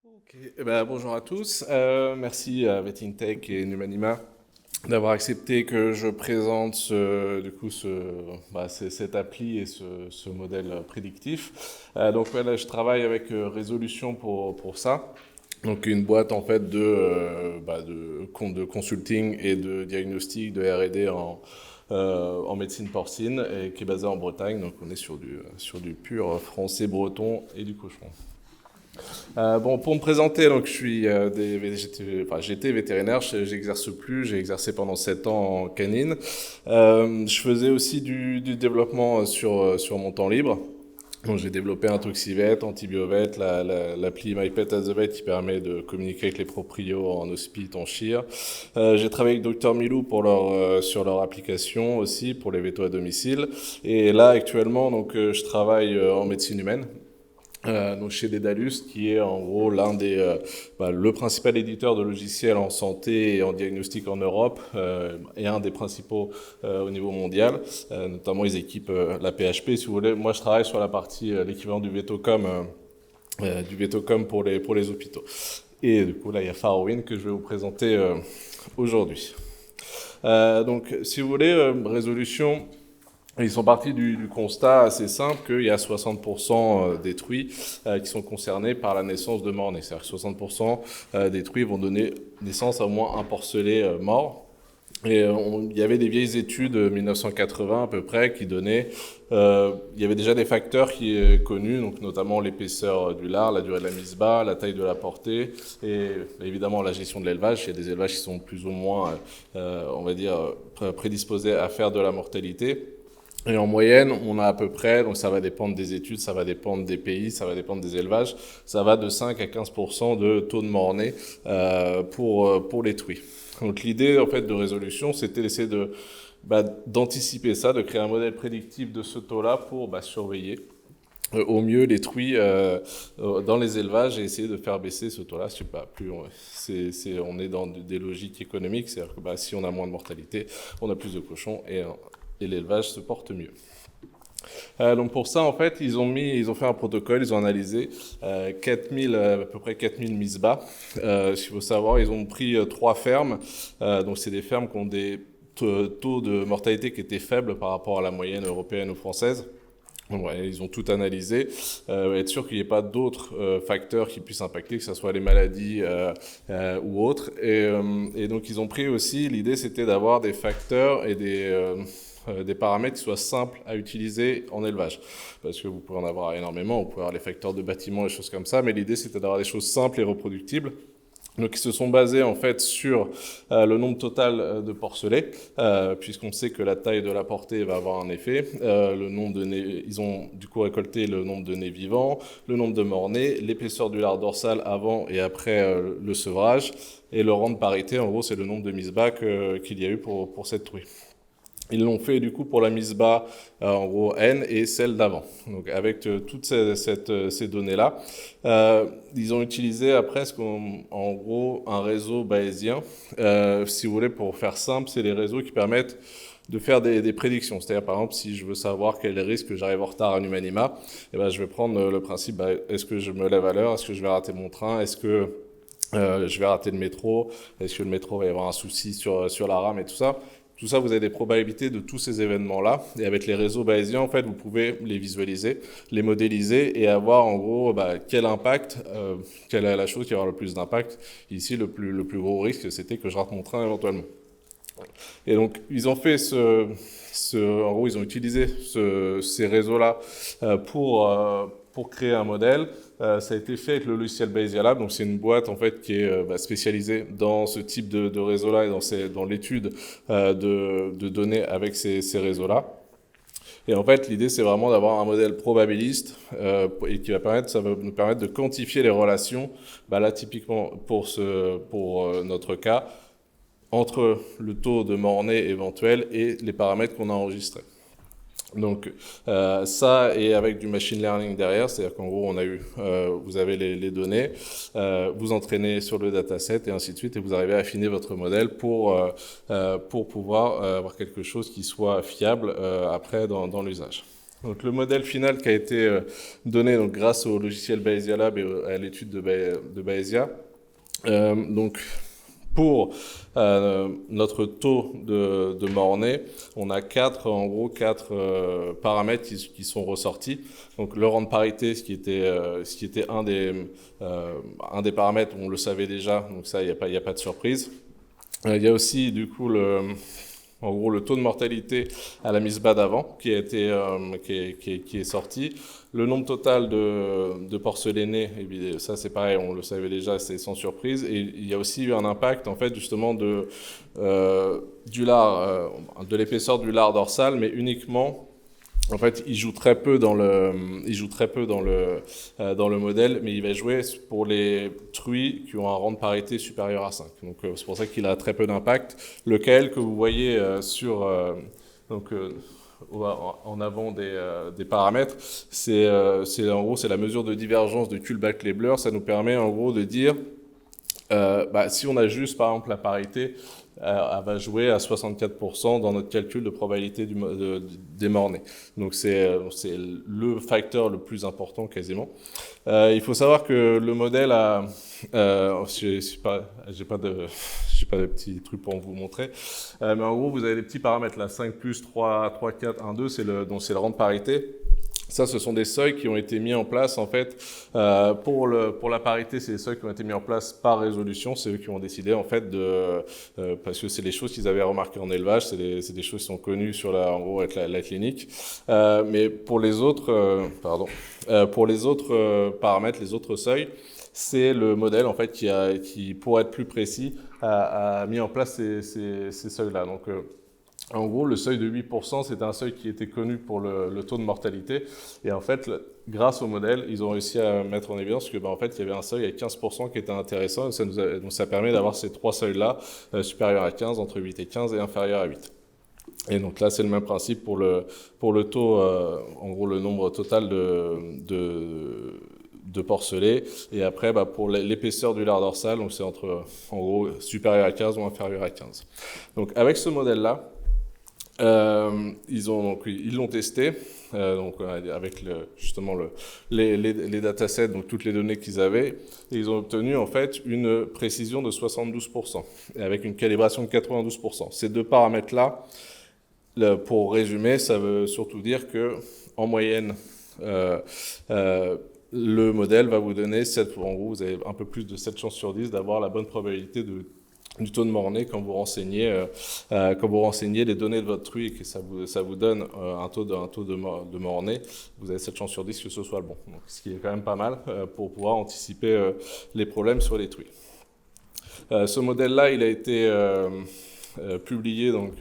Ok, bonjour à tous. Merci à VetinTech et Numanima d'avoir accepté que je présente cette appli et ce modèle prédictif. Donc voilà, je travaille avec Résolution pour ça. Donc une boîte en fait de consulting et de diagnostic de R&D en médecine porcine et qui est basée en Bretagne. Donc on est sur du pur français breton et du cochon. Pour me présenter, donc j'étais vétérinaire, j'exerce plus, j'ai exercé pendant 7 ans en canine. Je faisais aussi du développement sur mon temps libre. Donc j'ai développé un Toxivet, Antibiovet, l'appli MyPet as a Vet qui permet de communiquer avec les proprios en hospice, en chir. J'ai travaillé avec Dr Milou sur leur application aussi pour les vétos à domicile. Et là actuellement, je travaille en médecine humaine. Donc chez Dedalus, qui est en gros le principal éditeur de logiciels en santé et en diagnostic en Europe, et un des principaux au niveau mondial. Notamment, ils équipent la PHP, si vous voulez. Moi, je travaille sur la partie, l'équivalent du Vetocom pour les hôpitaux. Et du coup, là, il y a Farwin que je vais vous présenter aujourd'hui. Donc, si vous voulez, résolution. Ils sont partis du constat assez simple qu'il y a 60% des truies qui sont concernés par la naissance de mort-nés. C'est-à-dire que 60% des truies vont donner naissance à au moins un porcelet mort. Et il y avait des vieilles études, 1980 à peu près, qui donnaient... il y avait déjà des facteurs qui connus, donc notamment l'épaisseur du lard, la durée de la mise bas, la taille de la portée, et évidemment la gestion de l'élevage. Il y a des élevages qui sont plus ou moins, on va dire, prédisposés à faire de la mortalité. Et en moyenne, on a à peu près, donc ça va dépendre des études, ça va dépendre des pays, ça va dépendre des élevages, ça va de 5 à 15% de taux de mort-né pour les truies. Donc l'idée en fait de résolution, c'était d'essayer d'anticiper ça, de créer un modèle prédictif de ce taux-là pour surveiller au mieux les truies dans les élevages et essayer de faire baisser ce taux-là. Je sais pas, on est dans des logiques économiques, c'est-à-dire que si on a moins de mortalité, on a plus de cochons et l'élevage se porte mieux. Donc pour ça, en fait, ils ont fait un protocole, ils ont analysé 4000, à peu près 4000 mises bas. S'il faut savoir, ils ont pris 3 fermes. Donc c'est des fermes qui ont des taux de mortalité qui étaient faibles par rapport à la moyenne européenne ou française. Donc, ouais, ils ont tout analysé, être sûr qu'il n'y ait pas d'autres facteurs qui puissent impacter, que ce soit les maladies ou autres. Et donc ils ont pris aussi, l'idée c'était d'avoir des facteurs et des paramètres qui soient simples à utiliser en élevage. Parce que vous pouvez en avoir énormément, vous pouvez avoir les facteurs de bâtiment, des choses comme ça, mais l'idée c'était d'avoir des choses simples et reproductibles. Donc ils se sont basés en fait sur le nombre total de porcelets, puisqu'on sait que la taille de la portée va avoir un effet. Le nombre de nez, ils ont du coup récolté le nombre de nez vivants, le nombre de morts-nés, l'épaisseur du lard dorsal avant et après le sevrage, et le rang de parité, en gros c'est le nombre de mises bas qu'il y a eu pour cette truie. Ils l'ont fait du coup pour la mise bas, en gros N et celle d'avant. Donc avec toutes ces données-là, ils ont utilisé après en gros un réseau bayésien. Si vous voulez, pour faire simple, c'est les réseaux qui permettent de faire des prédictions. C'est-à-dire par exemple, si je veux savoir quel est le risque que j'arrive en retard à Numanima, je vais prendre le principe, est-ce que je me lève à l'heure, est-ce que je vais rater mon train, est-ce que je vais rater le métro, est-ce que le métro va y avoir un souci sur la rame et tout ça. Tout ça, vous avez des probabilités de tous ces événements-là. Et avec les réseaux bayésiens, en fait, vous pouvez les visualiser, les modéliser et avoir en gros quel impact, quelle est la chose qui aura le plus d'impact. Ici, le plus gros risque, c'était que je rate mon train éventuellement. Et donc, ils ont fait en gros, ils ont utilisé ces réseaux-là pour créer un modèle. Ça a été fait avec le logiciel Bayesian Lab. Donc, c'est une boîte en fait qui est spécialisée dans ce type de réseau-là et dans l'étude de données avec ces réseaux-là. Et en fait, l'idée, c'est vraiment d'avoir un modèle probabiliste et ça va nous permettre de quantifier les relations. Là, typiquement, pour notre cas, entre le taux de mort-nés éventuel et les paramètres qu'on a enregistrés. Donc ça, et avec du machine learning derrière, c'est-à-dire qu'en gros vous avez les données, vous entraînez sur le dataset et ainsi de suite, et vous arrivez à affiner votre modèle pour pouvoir avoir quelque chose qui soit fiable après dans l'usage. Donc le modèle final qui a été donné donc, grâce au logiciel Bayesian Lab et à l'étude de Bayesian. Donc pour notre taux de Mornay, on a quatre paramètres qui sont ressortis. Donc le rang de parité, ce qui était un des paramètres, on le savait déjà, donc ça, il n'y a pas de surprise. Il y a aussi du coup en gros, le taux de mortalité à la mise bas d'avant qui est sorti. Le nombre total de porcelainés, ça c'est pareil, on le savait déjà, c'est sans surprise. Et il y a aussi eu un impact en fait justement de l'épaisseur du lard dorsal, mais uniquement. En fait, il joue très peu dans le modèle, mais il va jouer pour les truies qui ont un rang de parité supérieur à 5. Donc, c'est pour ça qu'il a très peu d'impact. Lequel que vous voyez en avant des paramètres, c'est en gros c'est la mesure de divergence de Kullback-Leibler. Ça nous permet en gros de dire si on ajuste par exemple la parité, elle va jouer à 64% dans notre calcul de probabilité des Mornay. Donc c'est le facteur le plus important quasiment. Il faut savoir que le modèle a, j'ai pas de petits trucs pour vous montrer, mais en gros vous avez des petits paramètres là, 5 plus 3, 4, 1, 2, c'est le rang de parité. Ça, ce sont des seuils qui ont été mis en place, en fait, pour la parité, c'est des seuils qui ont été mis en place par résolution. C'est eux qui ont décidé, en fait, parce que c'est des choses qu'ils avaient remarquées en élevage, c'est des choses qui sont connues en gros, avec la clinique. Mais pour les autres, paramètres, les autres seuils, c'est le modèle, en fait, qui pour être plus précis, a mis en place ces seuils-là. Donc, en gros, le seuil de 8%, c'est un seuil qui était connu pour le taux de mortalité. Et en fait, grâce au modèle, ils ont réussi à mettre en évidence que, en fait, il y avait un seuil à 15% qui était intéressant. Donc, ça permet d'avoir ces trois seuils-là, supérieurs à 15, entre 8 et 15, et inférieurs à 8. Et donc là, c'est le même principe pour le taux, en gros, le nombre total de porcelets. Et après, pour l'épaisseur du lard dorsal, donc c'est en gros, supérieur à 15 ou inférieur à 15. Donc, avec ce modèle-là, ils l'ont testé avec justement les datasets, donc toutes les données qu'ils avaient, et ils ont obtenu en fait une précision de 72% et avec une calibration de 92%. Ces deux paramètres-là, pour résumer, ça veut surtout dire que en moyenne, le modèle va vous donner en gros, vous avez un peu plus de 7 chances sur 10 d'avoir la bonne probabilité du taux de Mornay quand vous renseignez les données de votre truie et que ça vous donne un taux de Mornay, vous avez 7 chances sur 10 que ce soit le bon. Donc, ce qui est quand même pas mal pour pouvoir anticiper les problèmes sur les truies. Ce modèle-là, il a été publié donc,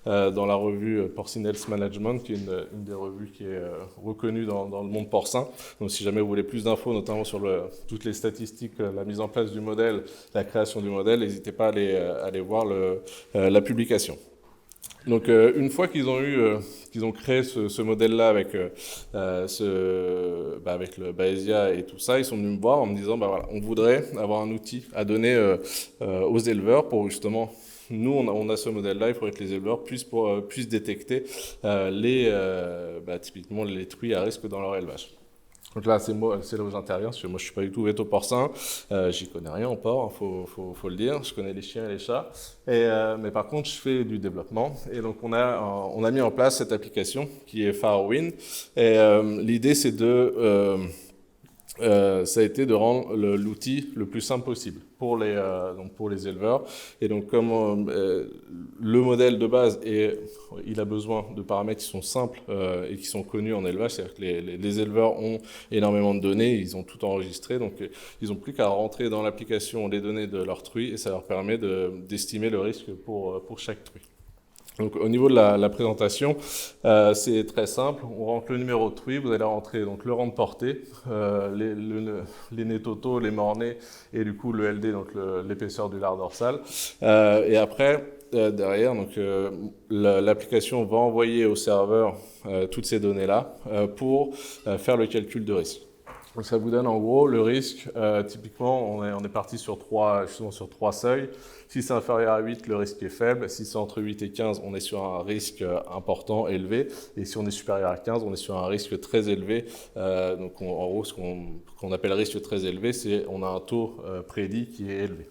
dans la revue Porcine Health Management, qui est une des revues qui est reconnue dans le monde porcin. Donc si jamais vous voulez plus d'infos, notamment sur toutes les statistiques, la mise en place du modèle, la création du modèle, n'hésitez pas à aller voir la publication. Donc une fois qu'ils ont créé ce modèle-là avec le Bayesian et tout ça, ils sont venus me voir en me disant voilà, on voudrait avoir un outil à donner aux éleveurs pour justement. Nous, on a ce modèle-là, il faudrait que les éleveurs puissent détecter typiquement les truies à risque dans leur élevage. Donc là, c'est là où j'interviens, parce que moi je suis pas du tout veto-porcin, j'y connais rien en porc, faut le dire, je connais les chiens et les chats, mais par contre je fais du développement, et donc on a mis en place cette application qui est Farwind, et l'idée c'est ça a été de rendre l'outil le plus simple possible pour les éleveurs. Et donc, comme le modèle de base, il a besoin de paramètres qui sont simples et qui sont connus en élevage, c'est-à-dire que les éleveurs ont énormément de données, ils ont tout enregistré, donc ils n'ont plus qu'à rentrer dans l'application les données de leur truie et ça leur permet d'estimer le risque pour chaque truie. Donc au niveau de la présentation, c'est très simple. On rentre le numéro de truie, vous allez rentrer donc le rang de portée, les nez totaux, les mornais et du coup le LD, donc l'épaisseur du lard dorsal. Et après, derrière, donc l'application va envoyer au serveur toutes ces données-là pour faire le calcul de risque. Donc ça vous donne en gros le risque, typiquement on est parti sur justement sur trois seuils. Si c'est inférieur à 8, le risque est faible. Si c'est entre 8 et 15, on est sur un risque important, élevé. Et si on est supérieur à 15, on est sur un risque très élevé. Donc en gros, ce qu'on appelle risque très élevé, c'est on a un taux prédit qui est élevé.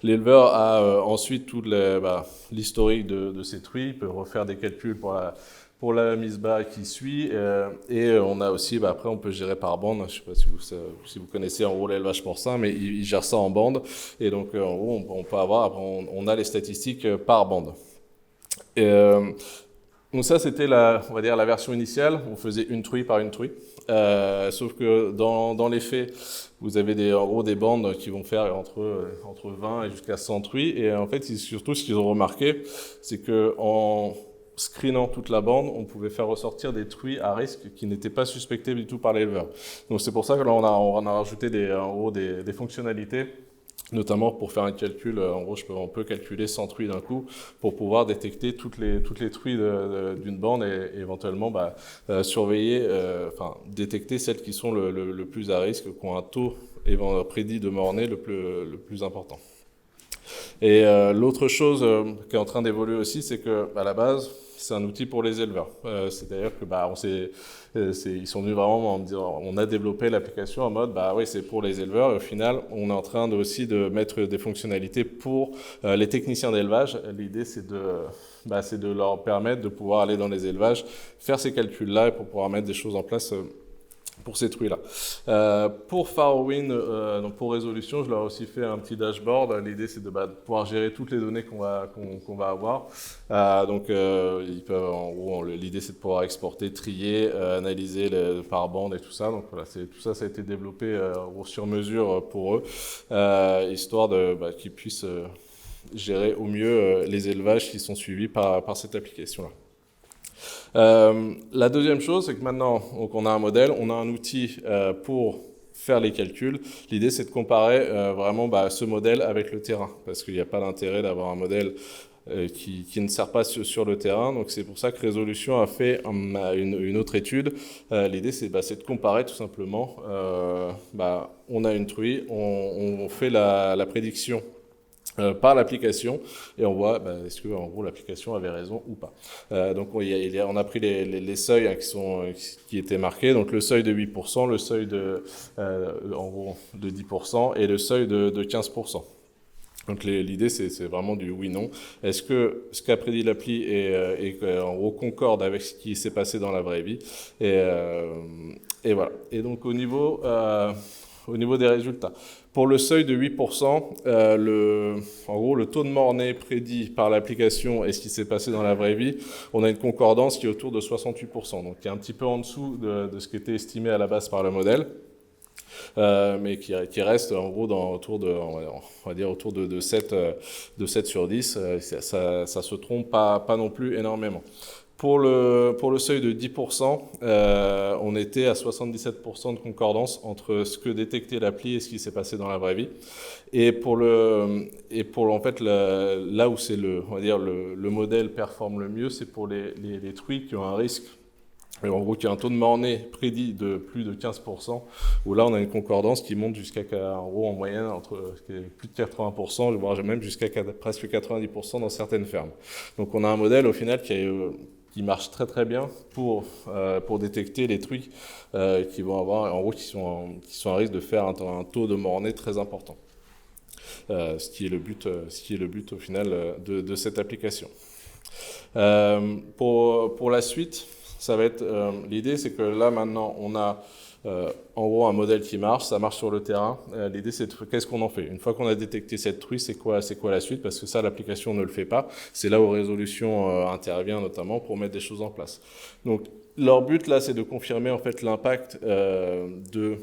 L'éleveur a ensuite tout l'historique de ces truies, il peut refaire des calculs pour la mise bas qui suit, et on a aussi, après on peut gérer par bande. Je ne sais pas si vous connaissez en gros l'élevage porcin, mais il gère ça en bande, et donc en gros on peut avoir, après on a les statistiques par bande. Et, donc ça c'était on va dire la version initiale, on faisait une truie par une truie. Sauf que dans les faits, vous avez en gros des bandes qui vont faire entre 20 et jusqu'à 100 truies. Et en fait, surtout, ce qu'ils ont remarqué, c'est qu'en screenant toute la bande, on pouvait faire ressortir des truies à risque qui n'étaient pas suspectées du tout par l'éleveur. Donc c'est pour ça que là, on a rajouté en gros des fonctionnalités, notamment pour faire un calcul. En gros, on peut calculer 100 truies d'un coup pour pouvoir détecter toutes les truies d'une bande et éventuellement surveiller, détecter celles qui sont le plus à risque, qui ont un taux prédit de mort-née le plus important. Et l'autre chose qui est en train d'évoluer aussi, c'est que à la base, c'est un outil pour les éleveurs. C'est-à-dire que ils sont venus vraiment en me disant, on a développé l'application en mode, oui, c'est pour les éleveurs. Et au final, on est en train aussi de mettre des fonctionnalités pour les techniciens d'élevage. L'idée, c'est de leur permettre de pouvoir aller dans les élevages, faire ces calculs-là et pour pouvoir mettre des choses en place pour ces truies-là. Pour Farwin, donc pour résolution, je leur ai aussi fait un petit dashboard. L'idée, c'est de pouvoir gérer toutes les données qu'on va avoir. Donc, ils peuvent, en gros, l'idée, c'est de pouvoir exporter, trier, analyser par bande et tout ça. Donc voilà, tout ça, ça a été développé sur mesure pour eux, histoire qu'ils puissent gérer au mieux les élevages qui sont suivis par cette application-là. La deuxième chose, c'est que maintenant, donc on a un modèle, on a un outil pour faire les calculs. L'idée, c'est de comparer vraiment ce modèle avec le terrain, parce qu'il n'y a pas d'intérêt d'avoir un modèle qui ne sert pas sur le terrain. Donc c'est pour ça que Résolution a fait une autre étude. L'idée, c'est de comparer tout simplement. On a une truie, on fait la prédiction par l'application et on voit est-ce que en gros l'application avait raison ou pas. Donc on a pris les seuils qui étaient marqués, donc le seuil de 8%, le seuil en gros de 10% et le seuil de 15%. Donc l'idée c'est vraiment du oui/non. Est-ce que ce qu'a prédit l'appli en gros concorde avec ce qui s'est passé dans la vraie vie, et voilà. Et donc au niveau des résultats. Pour le seuil de 8%, en gros, le taux de mort-née prédit par l'application et ce qui s'est passé dans la vraie vie, on a une concordance qui est autour de 68%, donc qui est un petit peu en dessous de ce qui était estimé à la base par le modèle, mais qui reste en gros autour de 7 sur 10, ça se trompe pas non plus énormément. Pour le seuil de 10%, on était à 77% de concordance entre ce que détectait l'appli et ce qui s'est passé dans la vraie vie. Et pour en fait, là où on va dire le modèle performe le mieux, c'est pour les truies qui ont un risque, en gros qui a un taux de mort-née prédit de plus de 15%, où là on a une concordance qui monte en gros en moyenne entre plus de 80%, voire même jusqu'à presque 90% dans certaines fermes. Donc on a un modèle au final qui marche très très bien pour détecter les truies qui vont avoir, en gros, qui sont à risque de faire un taux de mort-née très important. Ce qui est le but au final de cette application. Pour la suite, ça va être l'idée, c'est que là maintenant on a en gros un modèle qui marche, ça marche sur le terrain. L'idée c'est qu'est-ce qu'on en fait. Une fois qu'on a détecté cette truie, c'est quoi la suite, parce que ça l'application ne le fait pas. C'est là où Résolution intervient notamment pour mettre des choses en place. Donc leur but là, c'est de confirmer en fait l'impact de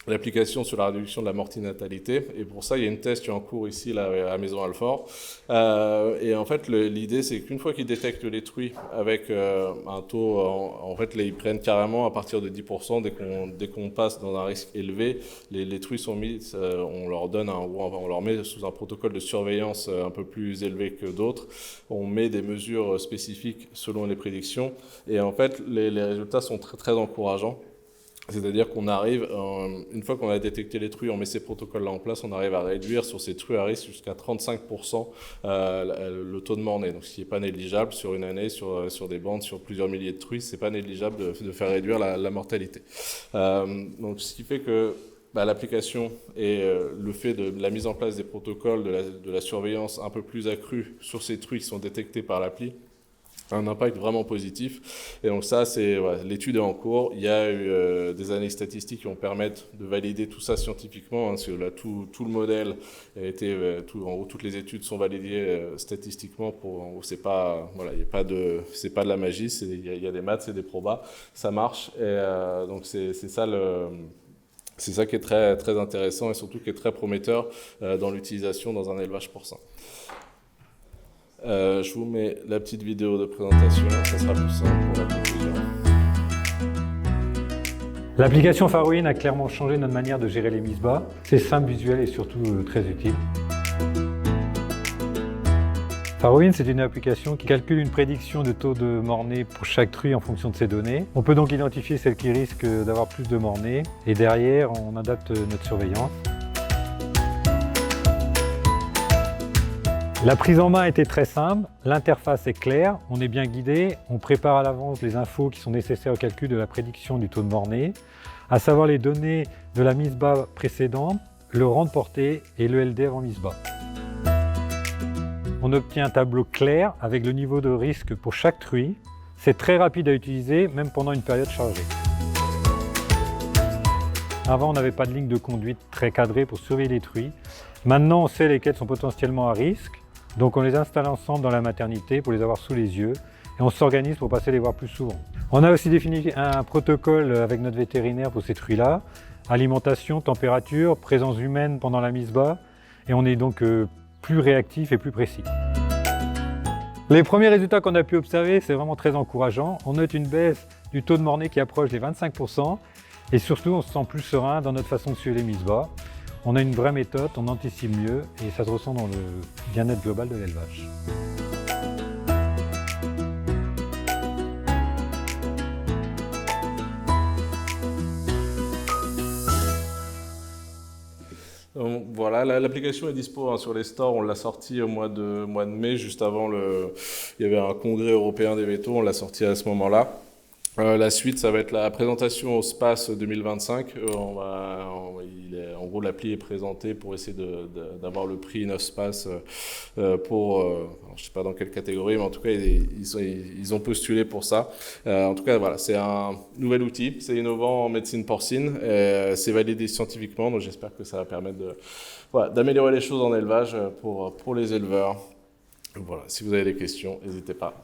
l'application sur la réduction de la mortinatalité, et pour ça il y a une test qui est en cours ici là, à Maison Alfort, et en fait l'idée c'est qu'une fois qu'ils détectent les truies avec un taux, en fait là, ils prennent carrément à partir de 10%, dès qu'on passe dans un risque élevé, les truies sont mises, on leur met sous un protocole de surveillance un peu plus élevé que d'autres, on met des mesures spécifiques selon les prédictions, et en fait les résultats sont très très encourageants. C'est-à-dire qu'on arrive, une fois qu'on a détecté les truies, on met ces protocoles-là en place, on arrive à réduire sur ces truies à risque jusqu'à 35% le taux de mort-née. Donc ce qui n'est pas négligeable sur une année, sur des bandes, sur plusieurs milliers de truies, c'est pas négligeable de faire réduire la mortalité. Donc ce qui fait que l'application et le fait de la mise en place des protocoles, de la surveillance un peu plus accrue sur ces truies qui sont détectées par l'appli, un impact vraiment positif. Et donc ça, c'est l'étude est en cours. Il y a eu des analyses statistiques qui vont permettre de valider tout ça scientifiquement. Parce que là, tout le modèle a été, en gros, toutes les études sont validées statistiquement. C'est pas, il y a pas de, c'est pas de la magie. Il y a des maths, c'est des probas, ça marche. Et donc c'est ça c'est ça qui est très très intéressant et surtout qui est très prometteur dans l'utilisation dans un élevage porcin. Je vous mets la petite vidéo de présentation, ça sera plus simple pour la conclusion. L'application Farowin a clairement changé notre manière de gérer les mises bas. C'est simple, visuel et surtout très utile. Farowin, c'est une application qui calcule une prédiction de taux de mort-née pour chaque truie en fonction de ses données. On peut donc identifier celles qui risquent d'avoir plus de mort-née et derrière, on adapte notre surveillance. La prise en main était très simple, l'interface est claire, on est bien guidé, on prépare à l'avance les infos qui sont nécessaires au calcul de la prédiction du taux de mort-née, à savoir les données de la mise bas précédente, le rang de portée et le LD avant mise bas. On obtient un tableau clair avec le niveau de risque pour chaque truie. C'est très rapide à utiliser, même pendant une période chargée. Avant, on n'avait pas de ligne de conduite très cadrée pour surveiller les truies. Maintenant, on sait lesquelles sont potentiellement à risque. Donc on les installe ensemble dans la maternité pour les avoir sous les yeux et on s'organise pour passer les voir plus souvent. On a aussi défini un protocole avec notre vétérinaire pour ces truies-là. Alimentation, température, présence humaine pendant la mise bas et on est donc plus réactif et plus précis. Les premiers résultats qu'on a pu observer, c'est vraiment très encourageant. On note une baisse du taux de mort-née qui approche les 25% et surtout on se sent plus serein dans notre façon de suivre les mises bas. On a une vraie méthode, on anticipe mieux et ça se ressent dans le bien-être global de l'élevage. Donc, voilà, l'application est dispo sur les stores. On l'a sortie au mois de mai, juste avant il y avait un congrès européen des vétos, on l'a sortie à ce moment-là. La suite, ça va être la présentation au SPACE 2025. En gros, l'appli est présentée pour essayer d'avoir le prix InnovSpace pour, je ne sais pas dans quelle catégorie, mais en tout cas, ils ont postulé pour ça. En tout cas, voilà, c'est un nouvel outil, c'est innovant en médecine porcine, c'est validé scientifiquement, donc j'espère que ça va permettre d'améliorer les choses en élevage pour les éleveurs. Voilà, si vous avez des questions, n'hésitez pas.